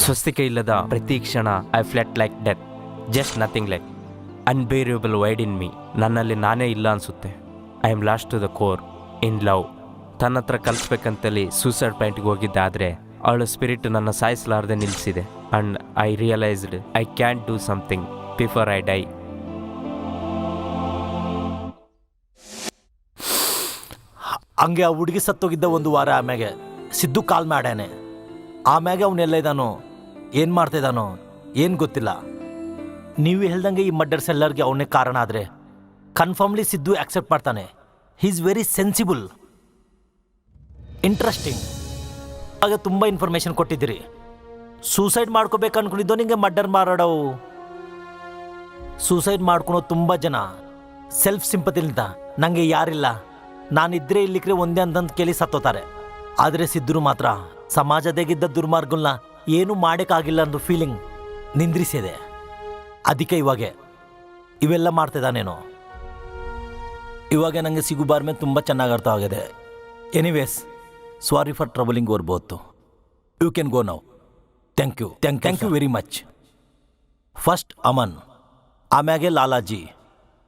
ಸ್ವಸ್ತಿಕ ಇಲ್ಲದ ಪ್ರತಿ ಕ್ಷಣ I felt like death, just nothing like unbearable void in me. ನನ್ನಲ್ಲಿ ನಾನೇ ಇಲ್ಲ ಅನಿಸುತ್ತೆ. I am lost to the core in love. ತನ್ನ ಹತ್ರ ಕಲಿಸ್ಬೇಕಂತಲ್ಲಿ ಸೂಸೈಡ್ ಪಾಯಿಂಟ್ಗೆ ಹೋಗಿದ್ದೆ, ಆದರೆ ಅವಳ ಸ್ಪಿರಿಟ್ ನನ್ನ ಸಾಯಿಸಲಾರದೆ ನಿಲ್ಲಿಸಿದೆ. And I realised I can do something before I die. ಹಂಗೆ ಆ ಹುಡುಗಿ ಸತ್ತೋಗಿದ್ದ 1 ವಾರ ಆಮ್ಯಾಗೆ ಸಿದ್ದು ಕಾಲ್ ಮಾಡ್ಯಾನೆ. ಆಮ್ಯಾಗೆ ಅವನೆಲ್ಲ ಇದ್ದಾನೋ, ಏನು ಮಾಡ್ತಿದ್ದಾನೋ ಏನು ಗೊತ್ತಿಲ್ಲ. ನೀವು ಹೇಳ್ದಂಗೆ ಈ ಮರ್ಡರ್ಸ್ ಎಲ್ಲರಿಗೆ ಅವನೇ ಕಾರಣ ಆದರೆ ಕನ್ಫರ್ಮ್ಲಿ ಸಿದ್ದು ಆಕ್ಸೆಪ್ಟ್ ಮಾಡ್ತಾನೆ. He is very sensible, interesting. ಹಾಗೆ ತುಂಬ ಇನ್ಫಾರ್ಮೇಷನ್ ಕೊಟ್ಟಿದ್ದೀರಿ. ಸೂಸೈಡ್ ಮಾಡ್ಕೋಬೇಕು ಅನ್ಕೊಂಡಿದ್ದೋ ನಿಂಗೆ ಮರ್ಡರ್ ಮಾಡೋವು. ಸೂಸೈಡ್ ಮಾಡ್ಕೊಳೋ ತುಂಬ ಜನ ಸೆಲ್ಫ್ ಸಿಂಪತಿಲಿಂದ ನನಗೆ ಯಾರಿಲ್ಲ, ನಾನಿದ್ರೆ ಇಲ್ಲಿಕ್ರೆ ಒಂದೇ ಅಂತಂದು ಕೇಳಿ ಸತ್ತೋತಾರೆ. ಆದರೆ ಸಿದ್ಧರು ಮಾತ್ರ ಸಮಾಜದಾಗಿದ್ದ ದುರ್ಮಾರ್ಗಗಳನ್ನ ಏನೂ ಮಾಡೋಕ್ಕಾಗಿಲ್ಲ ಅನ್ನೋ ಫೀಲಿಂಗ್ ನಿಂದ್ರಿಸಿದೆ. ಅದಕ್ಕೆ ಇವೆಲ್ಲ ಮಾಡ್ತಿದ್ದಾನೇನೋ. ಇವಾಗ ನನಗೆ ಸಿಗುಬಾರ ಮೇಲೆ ತುಂಬ ಚೆನ್ನಾಗಿ ಅರ್ಥ ಆಗಿದೆ. Anyways, sorry for troubling over both. You can go now. Thank you very much. First Aman, ಆಮ್ಯಾಗೆ ಲಾಲಾಜಿ.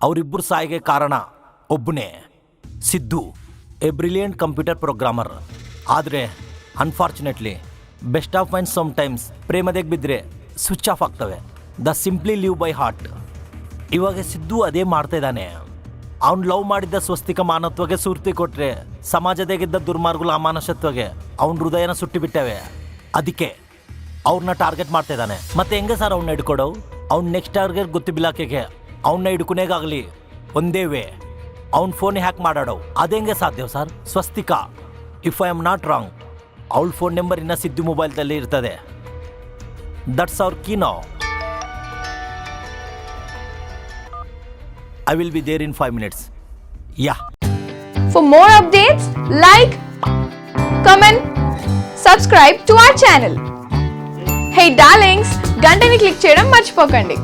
ಅವರಿಬ್ಬರು ಸಾಯಿಗೆ ಕಾರಣ ಒಬ್ಬನೇ, Siddu, a brilliant computer programmer. ಆದರೆ unfortunately best of mind sometimes ಪ್ರೇಮದಾಗ ಬಿದ್ದರೆ ಸ್ವಿಚ್ ಆಫ್ ಆಗ್ತವೆ. They simply live by heart. ಇವಾಗ ಸಿದ್ದು ಅದೇ ಮಾಡ್ತಾ ಇದ್ದಾನೆ. ಅವ್ನು ಲವ್ ಮಾಡಿದ್ದ ಸ್ವಸ್ತಿಕ ಮಾನವತ್ವಗೆ ಸ್ಫೂರ್ತಿ ಕೊಟ್ಟರೆ ಸಮಾಜದಾಗಿದ್ದ ದುರ್ಮಾರ್ಗಗಳ ಅಮಾನುಷತ್ವಗೆ ಅವ್ನ ಹೃದಯನ ಸುಟ್ಟಿಬಿಟ್ಟವೆ. ಅದಕ್ಕೆ ಅವ್ರನ್ನ ಟಾರ್ಗೆಟ್ ಮಾಡ್ತಾ ಇದ್ದಾನೆ. ಮತ್ತೆ ಹೆಂಗೆ ಸರ್ ಅವ್ನ ಹಿಡ್ಕೊಡೋ? ಅವ್ನ ನೆಕ್ಸ್ಟ್ ಟಾರ್ಗೆಟ್ ಗೊತ್ತಿಬಿಲಾಕೆಗೆ ಅವನ್ನ ಹಿಡ್ಕೊನೇಗಾಗಲಿ ಒಂದೇ ವೇ, ಅವ್ನ ಫೋನ್ ಹ್ಯಾಕ್ ಮಾಡಾಡೋ. ಅದೆಂಗೆ ಸಾಧ್ಯ sir? Swastika, if I am not wrong, ಅವಳ ಫೋನ್ ನಂಬರ್ ಇನ್ನು ಸಿದ್ದು ಮೊಬೈಲ್ದಲ್ಲಿ ಇರ್ತದೆ. That's our key now. I will be there in 5 minutes. Yeah. For more updates, like, comment, subscribe to our channel. Hey darlings, గంటని click చేయడం మర్చిపోకండి.